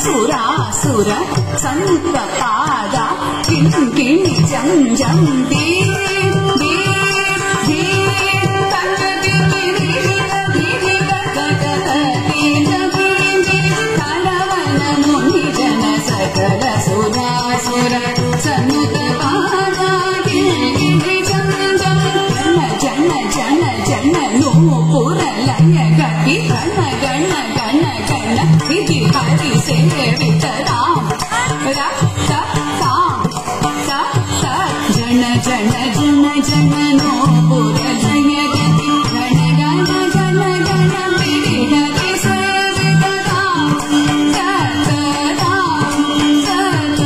సురాసుర సంత పాద కింకిణి జం జం సకల సురాసుర సన్నుత పాద కింకిణి జం జం జన జన జన నూపుర లయ గతి గణ గణ గణ గణ ఇది హరి సేవిత రామ రక్త సాం స స జన జన జన జన నూపుర లయ గతి గణ గణ గణ గణ ఇది హరి సేవిత రామ సత రామ సత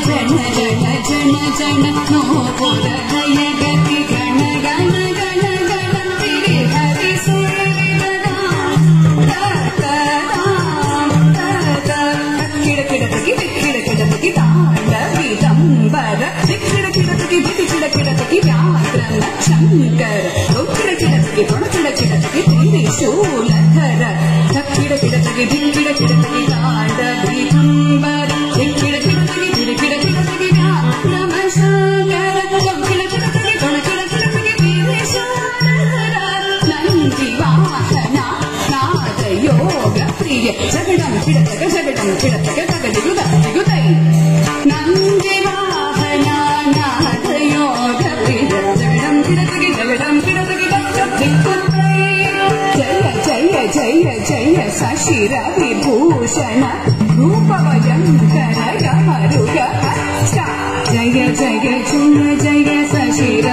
జన జన జన జన నూపుర లయ గతి గణ గణ గణ గణ ఇది హరి సేవిత రామ సత రామ సత కిడకిడకి దిక్కిడకిడకి తాండవిదంబర దిక్కిడకిడకి దిక్కిడకిడకి వ్యాకరణ శంకర కిడకిడకి తొడకిడకిడకి త్రిశూలధర కిడకిడకి దిక్కిడకిడకి తాండవిదంబర దిక్కిడకిడకి దిక్కిడకిడకి వ్యాకరణ శంకర కిడకిడకి తొడకిడకిడకి త్రిశూలధర నంది వాహన నాద యోగ ప్రియ జగడం కిడతక తగదిగుదై నంది వాహన నాద యోగ ప్రియ జగడం కిడతకి తగదిగుదై జయ జయ జయ జయ శశిర విభూషణ రూపభయంకర యమరుగ జయ జయ జయ జయ శశిర